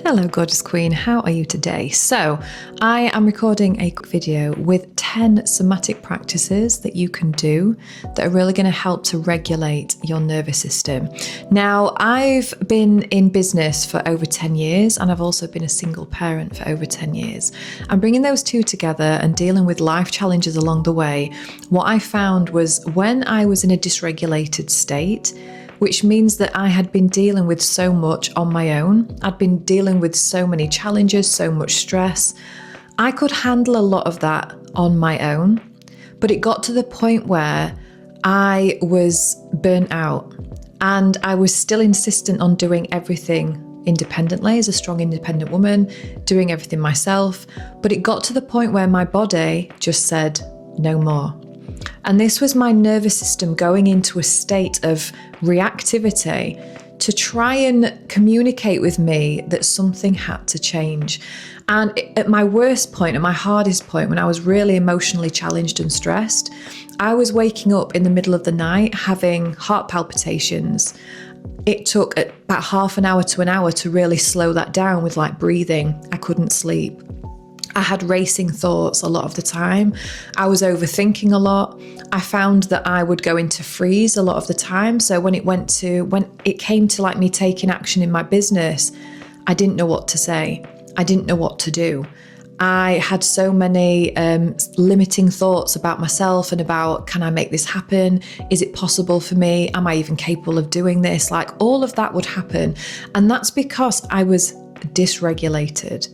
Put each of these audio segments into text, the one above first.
Hello, gorgeous queen. How are you today? So, I am recording a video with 10 somatic practices that you can do that are really going to help to regulate your nervous system. Now, I've been in business for over 10 years and I've also been a single parent for over 10 years. And bringing those two together and dealing with life challenges along the way, what I found was when I was in a dysregulated state, which means that I had been dealing with so much on my own. I'd been dealing with so many challenges, so much stress. I could handle a lot of that on my own, but it got to the point where I was burnt out and I was still insistent on doing everything independently as a strong, independent woman, doing everything myself. But it got to the point where my body just said, no more. And this was my nervous system going into a state of reactivity to try and communicate with me that something had to change. And at my worst point, at my hardest point, when I was really emotionally challenged and stressed, I was waking up in the middle of the night having heart palpitations. It took about half an hour to an hour to really slow that down with like breathing. I couldn't sleep. I had racing thoughts a lot of the time. I was overthinking a lot. I found that I would go into freeze a lot of the time. So when it came to like me taking action in my business, I didn't know what to say. I didn't know what to do. I had so many limiting thoughts about myself and about, can I make this happen? Is it possible for me? Am I even capable of doing this? Like all of that would happen. And that's because I was dysregulated.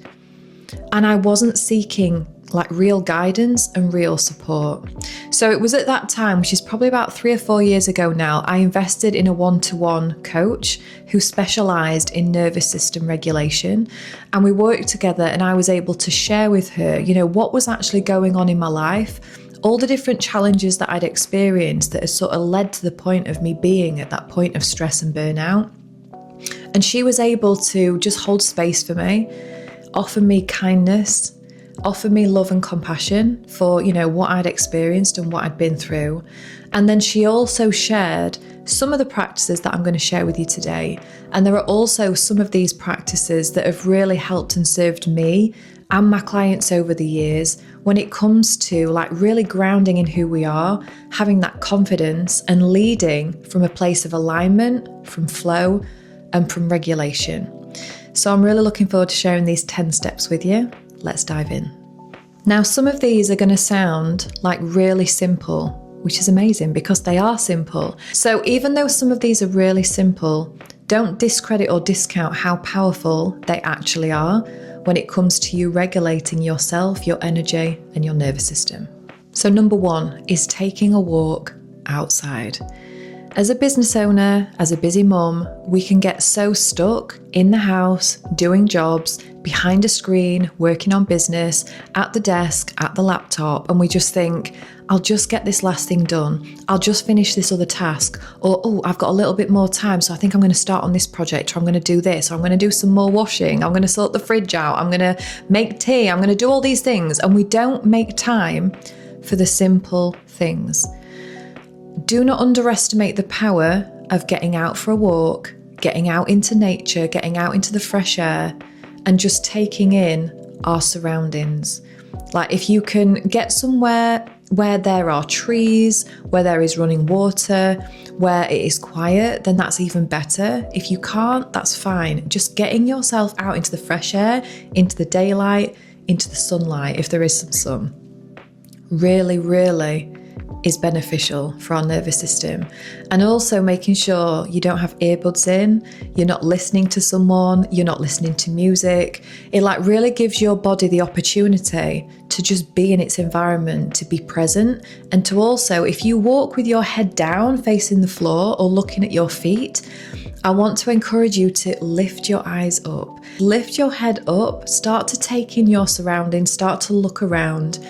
And I wasn't seeking like real guidance and real support. So it was at that time, which is probably about 3 or 4 years ago now, I invested in a one-to-one coach who specialized in nervous system regulation. And we worked together and I was able to share with her, what was actually going on in my life, all the different challenges that I'd experienced that had sort of led to the point of me being at that point of stress and burnout. And she was able to just hold space for me, offer me kindness, offer me love and compassion for, what I'd experienced and what I'd been through. And then she also shared some of the practices that I'm going to share with you today. And there are also some of these practices that have really helped and served me and my clients over the years when it comes to like really grounding in who we are, having that confidence and leading from a place of alignment, from flow and from regulation. So I'm really looking forward to sharing these 10 steps with you. Let's dive in. Now, some of these are going to sound like really simple, which is amazing because they are simple. So even though some of these are really simple, don't discredit or discount how powerful they actually are when it comes to you regulating yourself, your energy, and your nervous system. So number 1 is taking a walk outside. As a business owner, as a busy mum, we can get so stuck in the house, doing jobs, behind a screen, working on business, at the desk, at the laptop, and we just think, I'll just get this last thing done. I'll just finish this other task. Or, I've got a little bit more time, so I think I'm going to start on this project, or I'm going to do this, or I'm going to do some more washing. I'm going to sort the fridge out. I'm going to make tea. I'm going to do all these things. And we don't make time for the simple things. Do not underestimate the power of getting out for a walk, getting out into nature, getting out into the fresh air, and just taking in our surroundings. Like if you can get somewhere where there are trees, where there is running water, where it is quiet, then that's even better. If you can't, that's fine. Just getting yourself out into the fresh air, into the daylight, into the sunlight, if there is some sun, really, really is beneficial for our nervous system. And also making sure you don't have earbuds in, you're not listening to someone, you're not listening to music. It like really gives your body the opportunity to just be in its environment, to be present, and to also, if you walk with your head down facing the floor or looking at your feet, I want to encourage you to lift your eyes up, lift your head up, start to take in your surroundings, start to look around.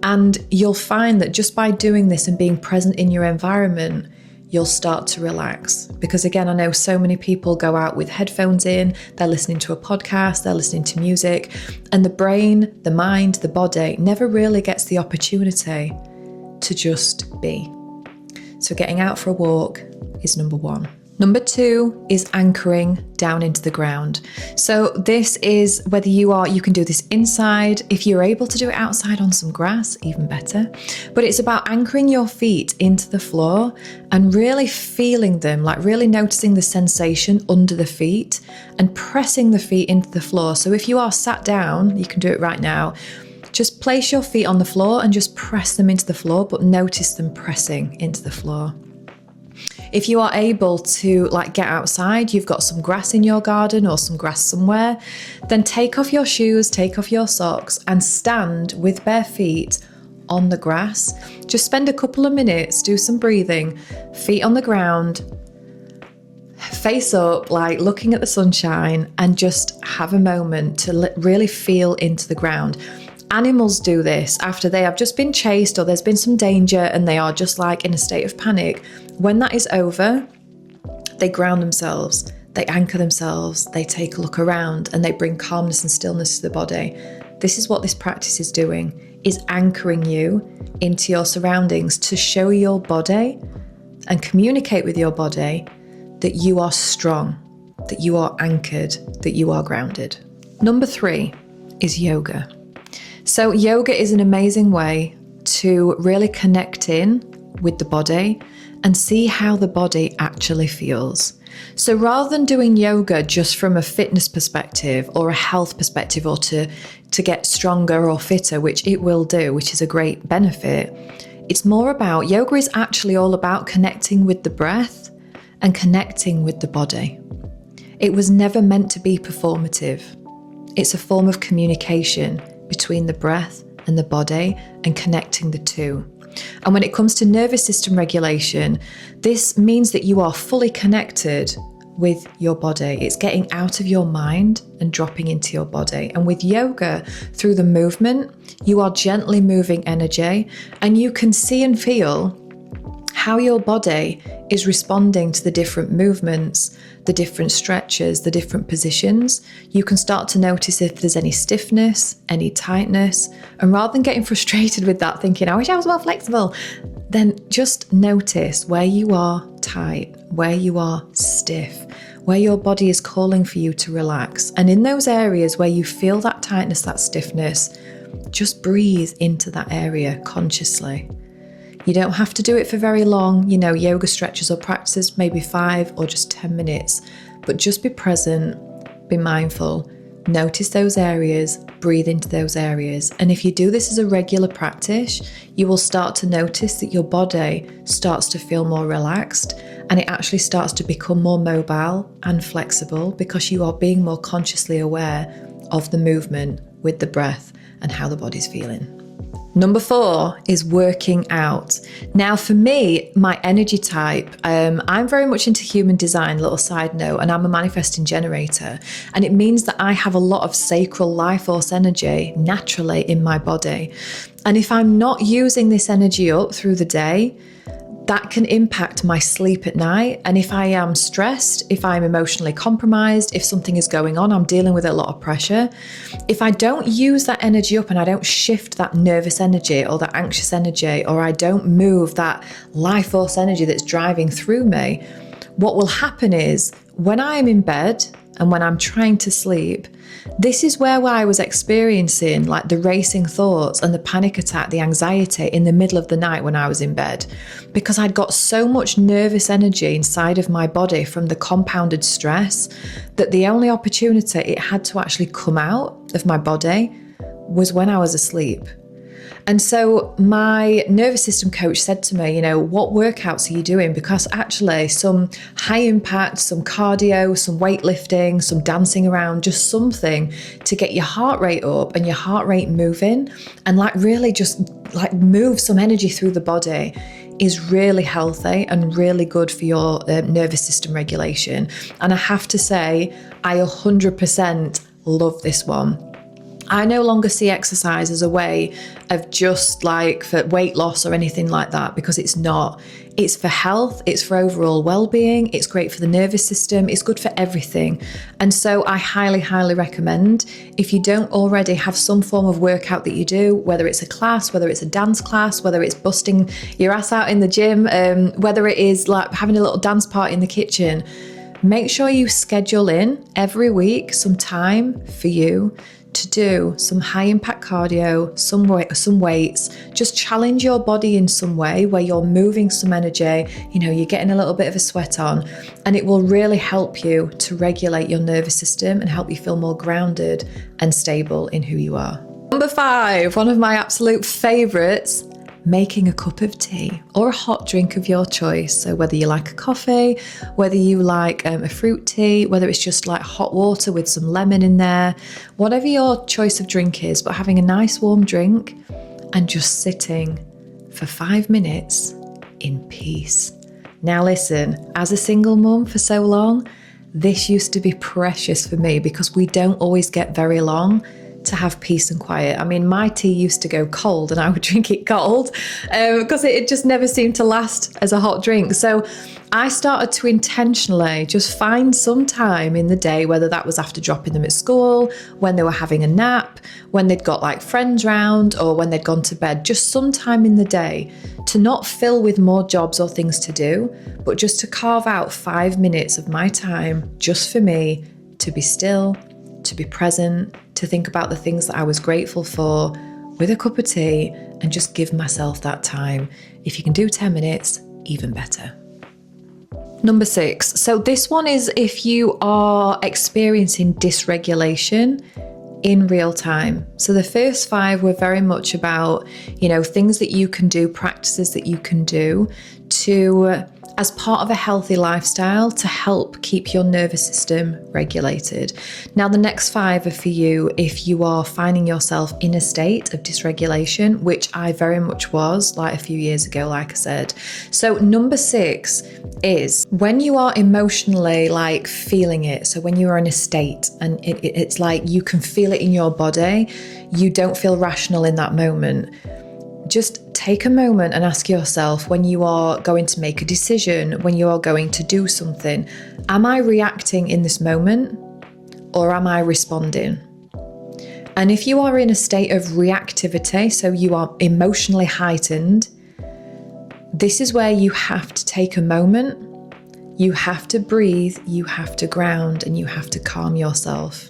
And you'll find that just by doing this and being present in your environment, you'll start to relax. Because again, I know so many people go out with headphones in, they're listening to a podcast, they're listening to music, and the brain, the mind, the body never really gets the opportunity to just be. So getting out for a walk is number 1. Number 2 is anchoring down into the ground. So this is whether you can do this inside. If you're able to do it outside on some grass, even better. But it's about anchoring your feet into the floor and really feeling them, like really noticing the sensation under the feet and pressing the feet into the floor. So if you are sat down, you can do it right now. Just place your feet on the floor and just press them into the floor, but notice them pressing into the floor. If you are able to get outside, you've got some grass in your garden or some grass somewhere, then take off your shoes, take off your socks and stand with bare feet on the grass. Just spend a couple of minutes, do some breathing, feet on the ground, face up, looking at the sunshine, and just have a moment to really feel into the ground. Animals do this after they have just been chased or there's been some danger and they are just in a state of panic. When that is over, they ground themselves, they anchor themselves, they take a look around and they bring calmness and stillness to the body. This is what this practice is doing, is anchoring you into your surroundings to show your body and communicate with your body that you are strong, that you are anchored, that you are grounded. Number 3 is yoga. So yoga is an amazing way to really connect in with the body and see how the body actually feels. So rather than doing yoga just from a fitness perspective or a health perspective or to get stronger or fitter, which it will do, which is a great benefit, it's more about, yoga is actually all about connecting with the breath and connecting with the body. It was never meant to be performative. It's a form of communication between the breath and the body and connecting the two. And when it comes to nervous system regulation, this means that you are fully connected with your body. It's getting out of your mind and dropping into your body. And with yoga, through the movement, you are gently moving energy and you can see and feel how your body is responding to the different movements, the different stretches, the different positions. You can start to notice if there's any stiffness, any tightness, and rather than getting frustrated with that, thinking, I wish I was more flexible, then just notice where you are tight, where you are stiff, where your body is calling for you to relax. And in those areas where you feel that tightness, that stiffness, just breathe into that area consciously. You don't have to do it for very long. Yoga stretches or practices maybe 5 or just 10 minutes, but just be present, be mindful, notice those areas, breathe into those areas. And if you do this as a regular practice, you will start to notice that your body starts to feel more relaxed and it actually starts to become more mobile and flexible because you are being more consciously aware of the movement with the breath and how the body's feeling. Number 4 is working out. Now for me, my energy type, I'm very much into human design, little side note, and I'm a manifesting generator. And it means that I have a lot of sacral life force energy naturally in my body. And if I'm not using this energy up through the day, that can impact my sleep at night. And if I am stressed, if I'm emotionally compromised, if something is going on, I'm dealing with a lot of pressure. If I don't use that energy up and I don't shift that nervous energy or that anxious energy, or I don't move that life force energy that's driving through me, what will happen is when I am in bed and when I'm trying to sleep, this is where I was experiencing the racing thoughts and the panic attack, the anxiety in the middle of the night when I was in bed, because I'd got so much nervous energy inside of my body from the compounded stress that the only opportunity it had to actually come out of my body was when I was asleep. And so my nervous system coach said to me, what workouts are you doing? Because actually some high impact, some cardio, some weightlifting, some dancing around, just something to get your heart rate up and your heart rate moving and really just move some energy through the body is really healthy and really good for your nervous system regulation. And I have to say, I 100% love this one. I no longer see exercise as a way of just like for weight loss or anything like that, because it's not. It's for health, it's for overall well-being, it's great for the nervous system, it's good for everything. And so I highly, highly recommend, if you don't already have some form of workout that you do, whether it's a class, whether it's a dance class, whether it's busting your ass out in the gym, whether it is like having a little dance party in the kitchen, make sure you schedule in every week some time for you to do some high impact cardio, some weights, just challenge your body in some way where you're moving some energy, you're getting a little bit of a sweat on, and it will really help you to regulate your nervous system and help you feel more grounded and stable in who you are. Number 5, one of my absolute favorites, making a cup of tea or a hot drink of your choice. So whether you like a coffee, whether you like a fruit tea, whether it's just like hot water with some lemon in there, whatever your choice of drink is, but having a nice warm drink and just sitting for 5 minutes in peace. Now listen, as a single mum for so long, this used to be precious for me because we don't always get very long to have peace and quiet. I mean, my tea used to go cold and I would drink it cold because it just never seemed to last as a hot drink. So I started to intentionally just find some time in the day, whether that was after dropping them at school, when they were having a nap, when they'd got like friends round, or when they'd gone to bed, just some time in the day to not fill with more jobs or things to do, but just to carve out 5 minutes of my time just for me to be still, to be present, to think about the things that I was grateful for with a cup of tea, and just give myself that time. If you can do 10 minutes, even better. Number 6. So this one is if you are experiencing dysregulation in real time. So the first 5 were very much about, things that you can do, practices that you can do to as part of a healthy lifestyle to help keep your nervous system regulated. Now, the next 5 are for you if you are finding yourself in a state of dysregulation, which I very much was like a few years ago, like I said. So number 6 is when you are emotionally like feeling it. So when you are in a state and it's like you can feel it in your body, you don't feel rational in that moment. Just take a moment and ask yourself, when you are going to make a decision, when you are going to do something, am I reacting in this moment or am I responding? And if you are in a state of reactivity, so you are emotionally heightened, this is where you have to take a moment, you have to breathe, you have to ground, and you have to calm yourself.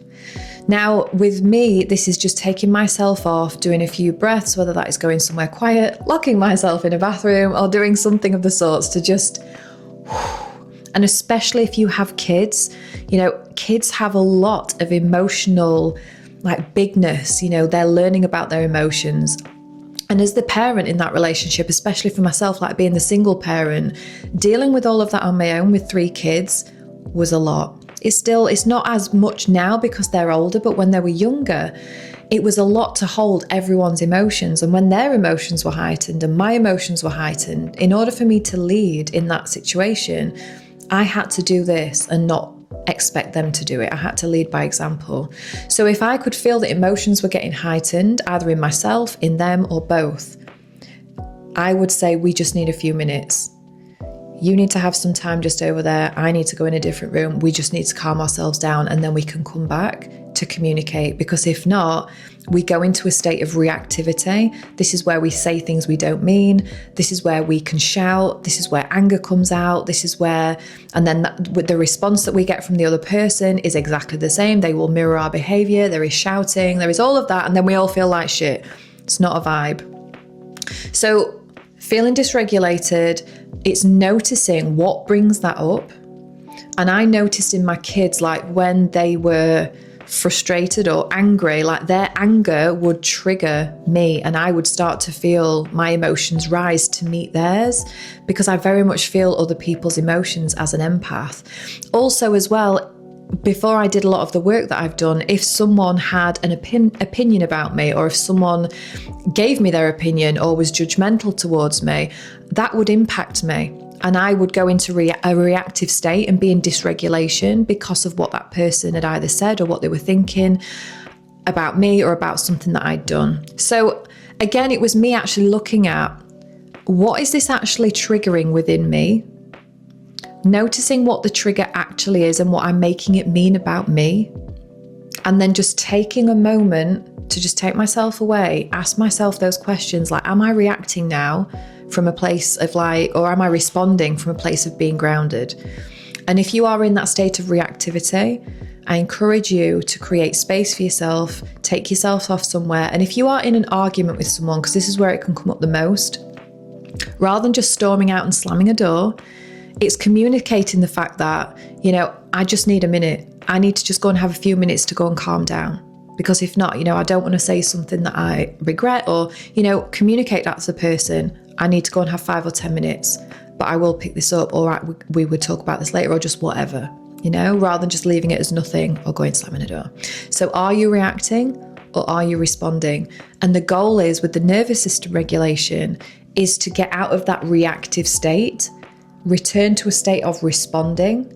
Now, with me, this is just taking myself off, doing a few breaths, whether that is going somewhere quiet, locking myself in a bathroom, or doing something of the sorts to just, and especially if you have kids, kids have a lot of emotional, like bigness, they're learning about their emotions. And as the parent in that relationship, especially for myself, like being the single parent, dealing with all of that on my own with 3 kids was a lot. It's not as much now because they're older, but when they were younger, it was a lot to hold everyone's emotions. And when their emotions were heightened and my emotions were heightened, in order for me to lead in that situation, I had to do this and not expect them to do it. I had to lead by example. So if I could feel that emotions were getting heightened, either in myself, in them, or both, I would say we just need a few minutes. You need to have some time just over there. I need to go in a different room. We just need to calm ourselves down and then we can come back to communicate. Because if not, we go into a state of reactivity. This is where we say things we don't mean. This is where we can shout. This is where anger comes out. This is where, and then with the response that we get from the other person is exactly the same. They will mirror our behavior. There is shouting. There is all of that. And then we all feel like shit. It's not a vibe. So feeling dysregulated, it's noticing what brings that up. And I noticed in my kids, like when they were frustrated or angry, like their anger would trigger me and I would start to feel my emotions rise to meet theirs, because I very much feel other people's emotions as an empath. Also as well, before I did a lot of the work that I've done, if someone had an opinion about me, or if someone gave me their opinion or was judgmental towards me, that would impact me. And I would go into a reactive state and be in dysregulation because of what that person had either said or what they were thinking. about me or about something that I'd done. So again, it was me actually looking at, what is this actually triggering within me? Noticing what the trigger actually is and what I'm making it mean about me. And then just taking a moment to just take myself away, ask myself those questions like, am I reacting now from a place of like, or am I responding from a place of being grounded? And if you are in that state of reactivity, I encourage you to create space for yourself, take yourself off somewhere. And if you are in an argument with someone, because this is where it can come up the most, rather than just storming out and slamming a door, it's communicating the fact that, I just need a minute. I need to just go and have a few minutes to go and calm down. Because if not, I don't want to say something that I regret, or, communicate that to the person. I need to go and have 5 or 10 minutes, but I will pick this up, or we would talk about this later, or just whatever, rather than just leaving it as nothing or going slamming a door. So are you reacting or are you responding? And the goal is, with the nervous system regulation, is to get out of that reactive state, return to a state of responding,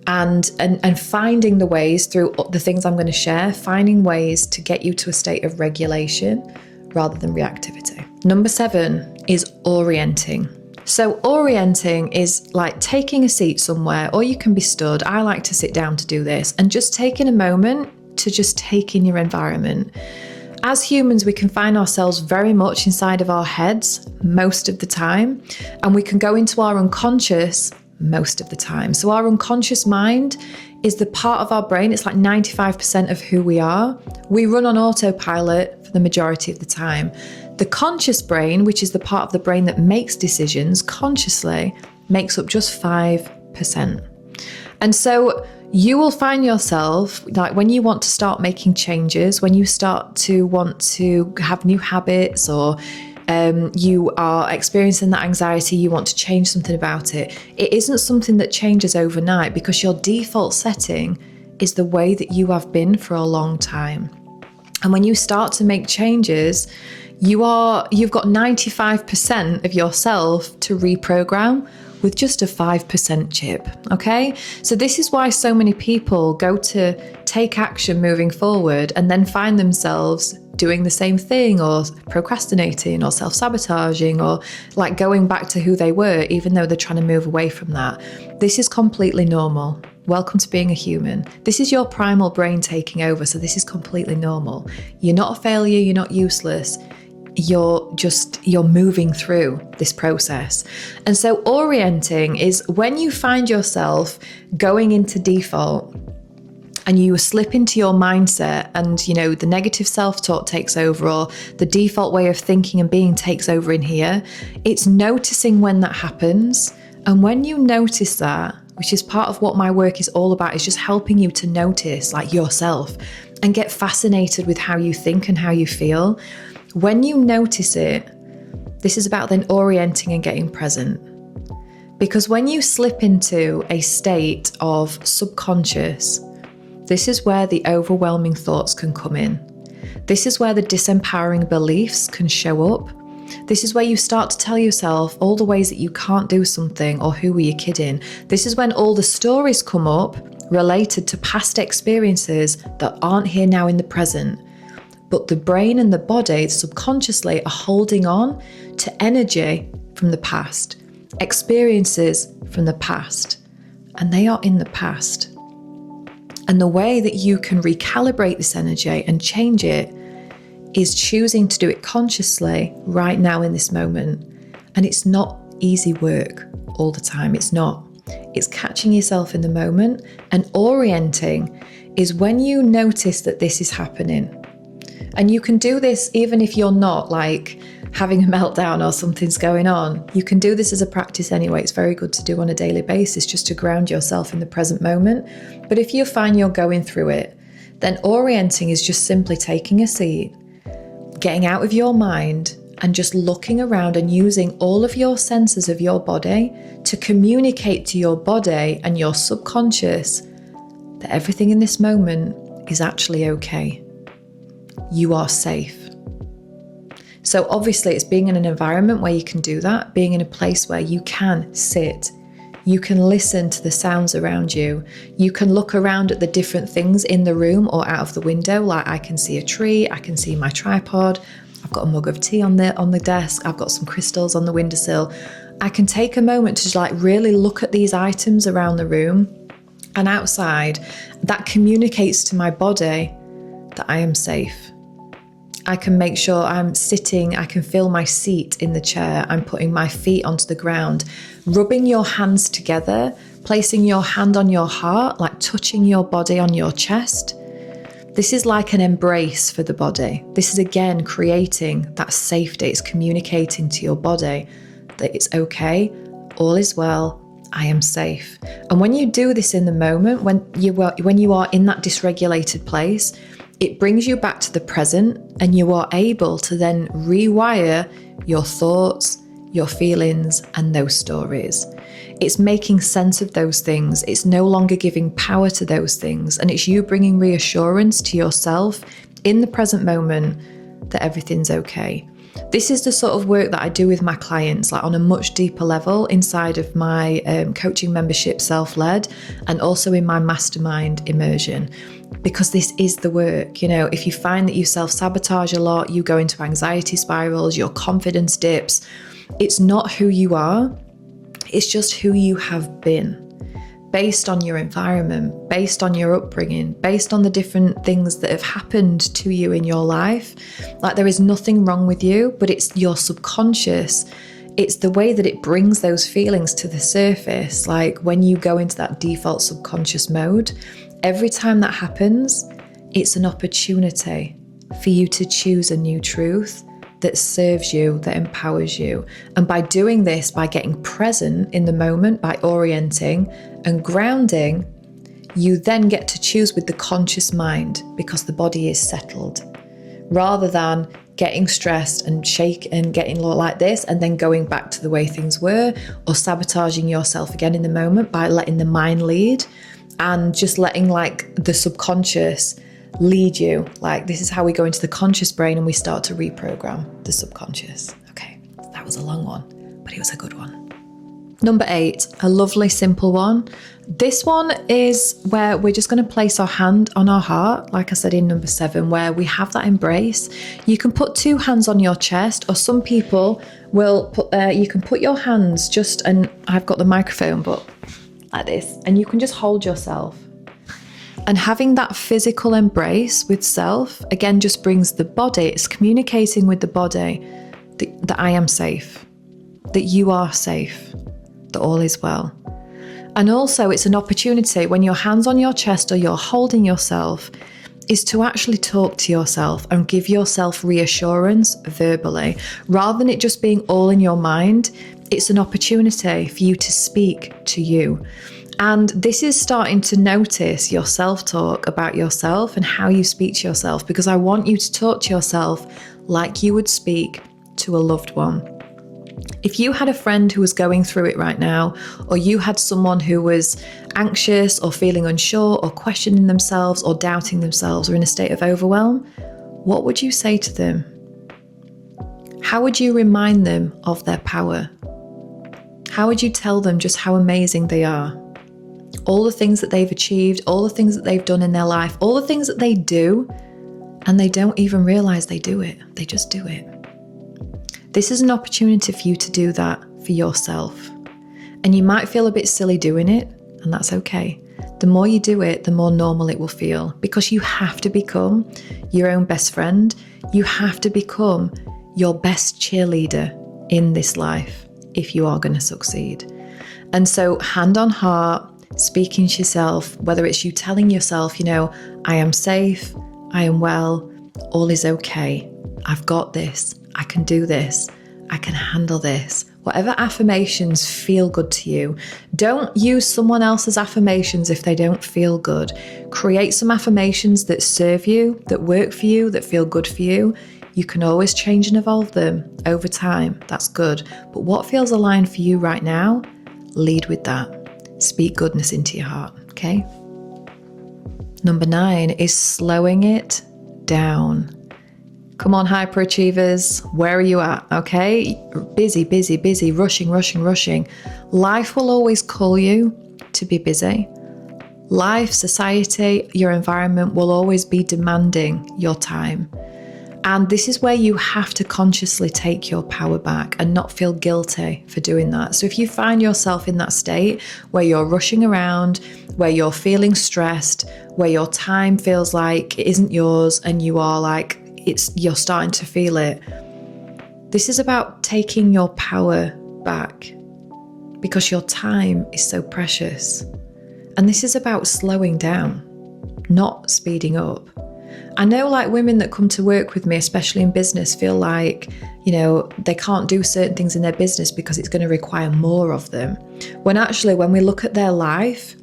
and finding the ways through the things I'm going to share, finding ways to get you to a state of regulation rather than reactivity. Number 7 is orienting. So orienting is like taking a seat somewhere, or you can be stood. I like to sit down to do this, and just taking a moment to just take in your environment. As humans, we can find ourselves very much inside of our heads most of the time, and we can go into our unconscious most of the time. So our unconscious mind is the part of our brain, it's like 95% of who we are. We run on autopilot for the majority of the time. The conscious brain, which is the part of the brain that makes decisions consciously, makes up just 5%. And so you will find yourself, like when you want to start making changes, when you start to want to have new habits, or you are experiencing that anxiety, you want to change something about it, it isn't something that changes overnight, because your default setting is the way that you have been for a long time. And when you start to make changes, you've got 95% of yourself to reprogram with just a 5% chip, okay? So this is why so many people go to take action moving forward and then find themselves doing the same thing, or procrastinating, or self-sabotaging, or like going back to who they were, even though they're trying to move away from that. This is completely normal. Welcome to being a human. This is your primal brain taking over, so this is completely normal. You're not a failure, you're not useless. You're moving through this process. And so orienting is when you find yourself going into default and you slip into your mindset, and the negative self-talk takes over, or the default way of thinking and being takes over in here. It's noticing when that happens. And when you notice that, which is part of what my work is all about, is just helping you to notice like yourself and get fascinated with how you think and how you feel. When you notice it, this is about then orienting and getting present. Because when you slip into a state of subconscious, this is where the overwhelming thoughts can come in. This is where the disempowering beliefs can show up. This is where you start to tell yourself all the ways that you can't do something, or who were you kidding? This is when all the stories come up related to past experiences that aren't here now in the present. But the brain and the body subconsciously are holding on to energy from the past, experiences from the past, and they are in the past. And the way that you can recalibrate this energy and change it is choosing to do it consciously right now in this moment. And it's not easy work all the time. It's not. It's catching yourself in the moment, and orienting is when you notice that this is happening. And you can do this even if you're not like having a meltdown or something's going on. You can do this as a practice anyway. It's very good to do on a daily basis, just to ground yourself in the present moment. But if you find you're going through it, then orienting is just simply taking a seat, getting out of your mind, and just looking around and using all of your senses of your body to communicate to your body and your subconscious that everything in this moment is actually okay. You are safe. So obviously it's being in an environment where you can do that, being in a place where you can sit You can listen to the sounds around you. You can look around at the different things in the room or out of the window. Like I can see a tree, I can see my tripod, I've got a mug of tea on the desk, I've got some crystals on the windowsill. I can take a moment to just like really look at these items around the room and outside. That communicates to my body that I am safe. I can make sure I'm sitting, I can feel my seat in the chair, I'm putting my feet onto the ground, rubbing your hands together, placing your hand on your heart, like touching your body on your chest. This is like an embrace for the body. This is again creating that safety. It's communicating to your body that it's okay, all is well, I am safe. And when you do this in the moment, when you are in that dysregulated place, it brings you back to the present, and you are able to then rewire your thoughts, your feelings, and those stories. It's making sense of those things. It's no longer giving power to those things. And it's you bringing reassurance to yourself in the present moment that everything's okay. This is the sort of work that I do with my clients, like on a much deeper level inside of my coaching membership, Self-Led, and also in my mastermind immersion. Because this is the work. You know, if you find that you self-sabotage a lot, you go into anxiety spirals, your confidence dips, it's not who you are, it's just who you have been, based on your environment, based on your upbringing, based on the different things that have happened to you in your life. Like there is nothing wrong with you, but it's your subconscious. It's the way that it brings those feelings to the surface. Like when you go into that default subconscious mode, every time that happens, it's an opportunity for you to choose a new truth that serves you, that empowers you. And by doing this, by getting present in the moment, by orienting and grounding, you then get to choose with the conscious mind because the body is settled, rather than getting stressed and shake and getting like this and then going back to the way things were, or sabotaging yourself again in the moment by letting the mind lead and just letting like the subconscious lead you. Like this is how we go into the conscious brain and we start to reprogram the subconscious. Okay, that was a long one, but it was a good one. Number 8, a lovely simple one. This one is where we're just going to place our hand on our heart, like I said in number 7, where we have that embrace. You can put 2 hands on your chest, or some people will put, you can put your hands just, and I've got the microphone, but like this, and you can just hold yourself. And having that physical embrace with self, again, just brings the body, it's communicating with the body that I am safe, that you are safe, that all is well. And also it's an opportunity when your hands on your chest or you're holding yourself is to actually talk to yourself and give yourself reassurance verbally, rather than it just being all in your mind. It's an opportunity for you to speak to you. And this is starting to notice your self-talk about yourself and how you speak to yourself, because I want you to talk to yourself like you would speak to a loved one. If you had a friend who was going through it right now, or you had someone who was anxious or feeling unsure or questioning themselves or doubting themselves or in a state of overwhelm, what would you say to them? How would you remind them of their power? How would you tell them just how amazing they are? All the things that they've achieved, all the things that they've done in their life, all the things that they do, and they don't even realize they do it. They just do it. This is an opportunity for you to do that for yourself. And you might feel a bit silly doing it, and that's okay. The more you do it, the more normal it will feel, because you have to become your own best friend. You have to become your best cheerleader in this life if you are going to succeed. And so hand on heart, speaking to yourself, whether it's you telling yourself, you know, I am safe, I am well, all is okay, I've got this, I can do this, I can handle this. Whatever affirmations feel good to you. Don't use someone else's affirmations if they don't feel good. Create some affirmations that serve you, that work for you, that feel good for you. You can always change and evolve them over time. That's good. But what feels aligned for you right now, lead with that. Speak goodness into your heart, okay? Number 9 is slowing it down. Come on, hyperachievers, where are you at? Okay, busy, busy, busy, rushing, rushing, rushing. Life will always call you to be busy. Life, society, your environment will always be demanding your time. And this is where you have to consciously take your power back and not feel guilty for doing that. So if you find yourself in that state where you're rushing around, where you're feeling stressed, where your time feels like it isn't yours and you are like, you're starting to feel it, this is about taking your power back because your time is so precious. And this is about slowing down, not speeding up. I know like women that come to work with me, especially in business, feel like, they can't do certain things in their business because it's going to require more of them. When actually, when we look at their life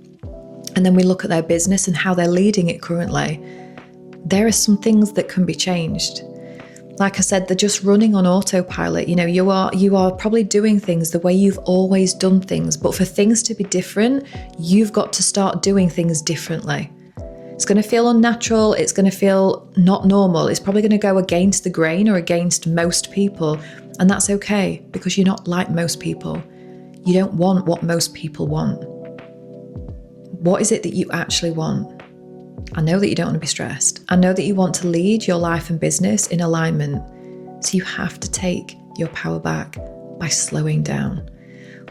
and then we look at their business and how they're leading it currently, there are some things that can be changed. Like I said, they're just running on autopilot. You are probably doing things the way you've always done things, but for things to be different, you've got to start doing things differently. It's going to feel unnatural. It's going to feel not normal. It's probably going to go against the grain or against most people. And that's okay because you're not like most people. You don't want what most people want. What is it that you actually want? I know that you don't want to be stressed. I know that you want to lead your life and business in alignment. So you have to take your power back by slowing down.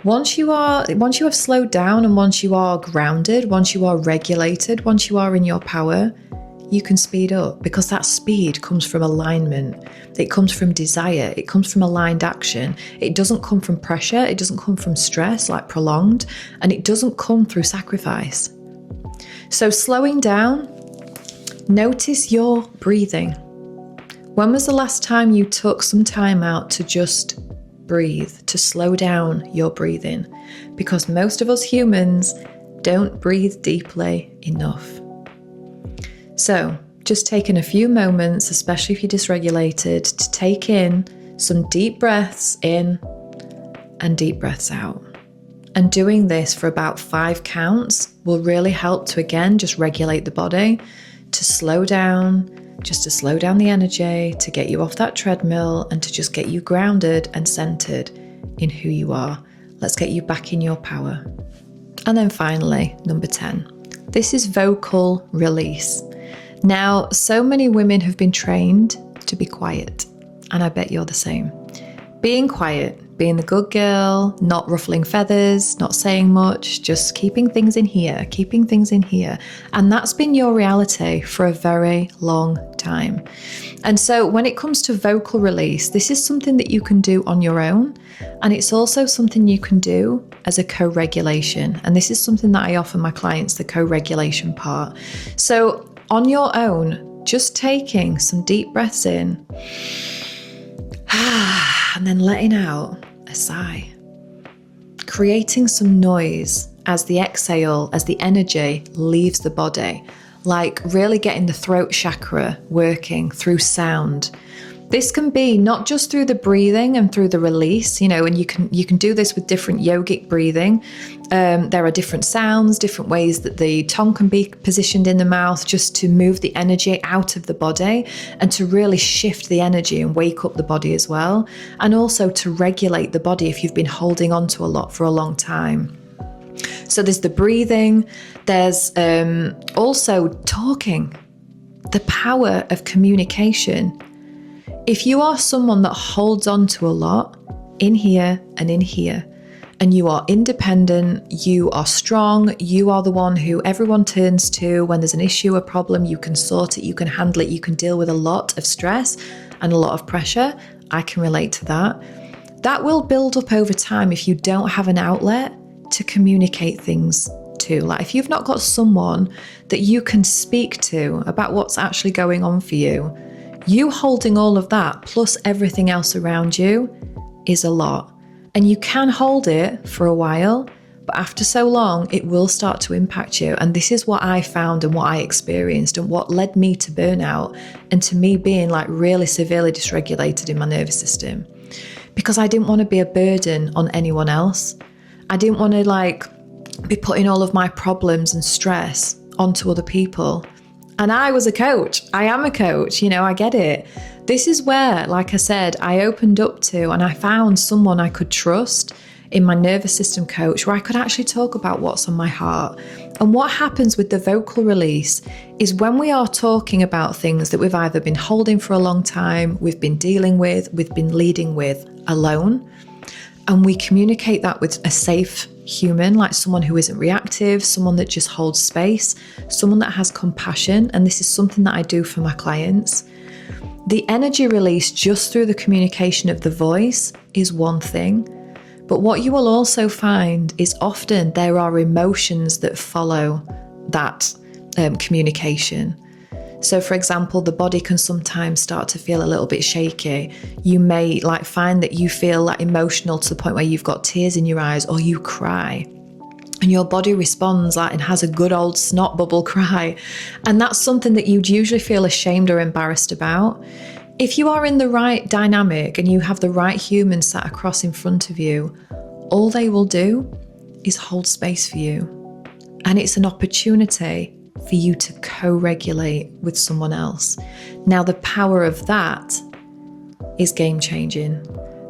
Once you have slowed down and once you are grounded, once you are regulated, once you are in your power, you can speed up because that speed comes from alignment. It comes from desire. It comes from aligned action. It doesn't come from pressure. It doesn't come from stress, like prolonged, and it doesn't come through sacrifice. So slowing down, notice your breathing. When was the last time you took some time out to just breathe, to slow down your breathing? Because most of us humans don't breathe deeply enough. So just taking a few moments, especially if you're dysregulated, to take in some deep breaths in and deep breaths out. And doing this for about 5 counts will really help to, again, just regulate the body, to slow down, just to slow down the energy, to get you off that treadmill and to just get you grounded and centered in who you are. Let's get you back in your power. And then finally, number 10, this is vocal release. Now, so many women have been trained to be quiet, and I bet you're the same. Being quiet, being the good girl, not ruffling feathers, not saying much, just keeping things in here. And that's been your reality for a very long time. And so when it comes to vocal release, this is something that you can do on your own. And it's also something you can do as a co-regulation. And this is something that I offer my clients, the co-regulation part. So on your own, just taking some deep breaths in, and then letting out a sigh, creating some noise as the exhale, as the energy leaves the body, like really getting the throat chakra working through sound. This can be not just through the breathing and through the release, and you can do this with different yogic breathing. There are different sounds, different ways that the tongue can be positioned in the mouth just to move the energy out of the body and to really shift the energy and wake up the body as well. And also to regulate the body if you've been holding on to a lot for a long time. So there's the breathing, there's also talking, the power of communication. If you are someone that holds on to a lot in here, and you are independent, you are strong, you are the one who everyone turns to when there's an issue, a problem, you can sort it, you can handle it, you can deal with a lot of stress and a lot of pressure. I can relate to that. That will build up over time if you don't have an outlet to communicate things to. Like if you've not got someone that you can speak to about what's actually going on for you, you holding all of that plus everything else around you is a lot. And you can hold it for a while, but after so long, it will start to impact you. And this is what I found and what I experienced and what led me to burnout and to me being like really severely dysregulated in my nervous system. Because I didn't want to be a burden on anyone else. I didn't want to be putting all of my problems and stress onto other people. And I was a coach. I am a coach, I get it. This is where, like I said, I opened up to and I found someone I could trust in my nervous system coach where I could actually talk about what's on my heart. And what happens with the vocal release is when we are talking about things that we've either been holding for a long time, we've been dealing with, we've been leading with alone, and we communicate that with a safe human, like someone who isn't reactive, someone that just holds space, someone that has compassion. And this is something that I do for my clients. The energy release just through the communication of the voice is one thing. But what you will also find is often there are emotions that follow that communication. So for example, the body can sometimes start to feel a little bit shaky. You may find that you feel emotional to the point where you've got tears in your eyes or you cry. And your body responds and has a good old snot bubble cry. And that's something that you'd usually feel ashamed or embarrassed about. If you are in the right dynamic and you have the right human sat across in front of you, all they will do is hold space for you. And it's an opportunity for you to co-regulate with someone else. Now, the power of that is game-changing.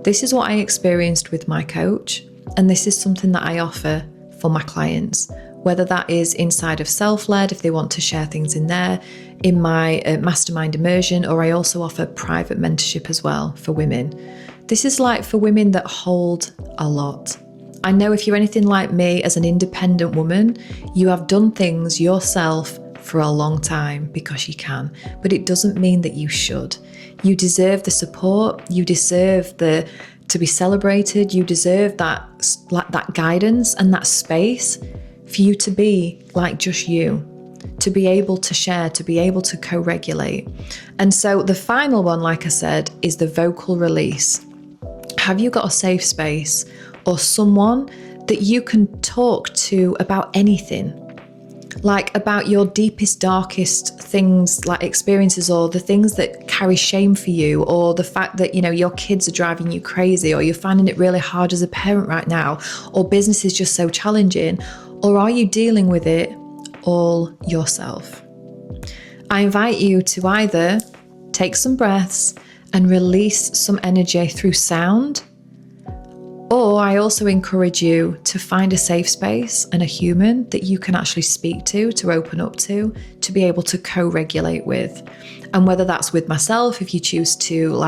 This is what I experienced with my coach, and this is something that I offer for my clients, whether that is inside of Self-Led, if they want to share things in there, in my mastermind immersion, or I also offer private mentorship as well for women. This is for women that hold a lot. I know if you're anything like me as an independent woman, you have done things yourself for a long time because you can, but it doesn't mean that you should. You deserve the support, you deserve to be celebrated, you deserve that guidance and that space for you to be just you, to be able to share, to be able to co-regulate. And so the final one, like I said, is the vocal release. Have you got a safe space or someone that you can talk to about anything? About your deepest, darkest things, experiences, or the things that carry shame for you, or the fact that, your kids are driving you crazy, or you're finding it really hard as a parent right now, or business is just so challenging, or are you dealing with it all yourself? I invite you to either take some breaths and release some energy through sound, or I also encourage you to find a safe space and a human that you can actually speak to open up to be able to co-regulate with. And whether that's with myself, if you choose to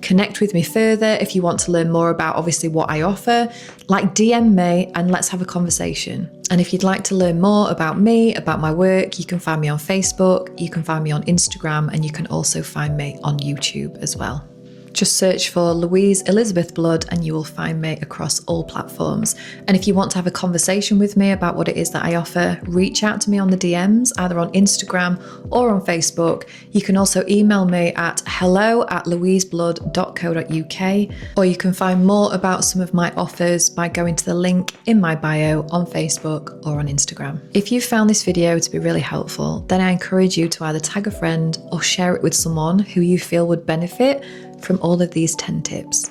connect with me further, if you want to learn more about obviously what I offer, DM me and let's have a conversation. And if you'd like to learn more about me, about my work, you can find me on Facebook, you can find me on Instagram, and you can also find me on YouTube as well. Just search for Louise Elizabeth Blood and you will find me across all platforms. And if you want to have a conversation with me about what it is that I offer, reach out to me on the DMs, either on Instagram or on Facebook. You can also email me at hello@louiseblood.co.uk, or you can find more about some of my offers by going to the link in my bio on Facebook or on Instagram. If you found this video to be really helpful, then I encourage you to either tag a friend or share it with someone who you feel would benefit from all of these 10 tips.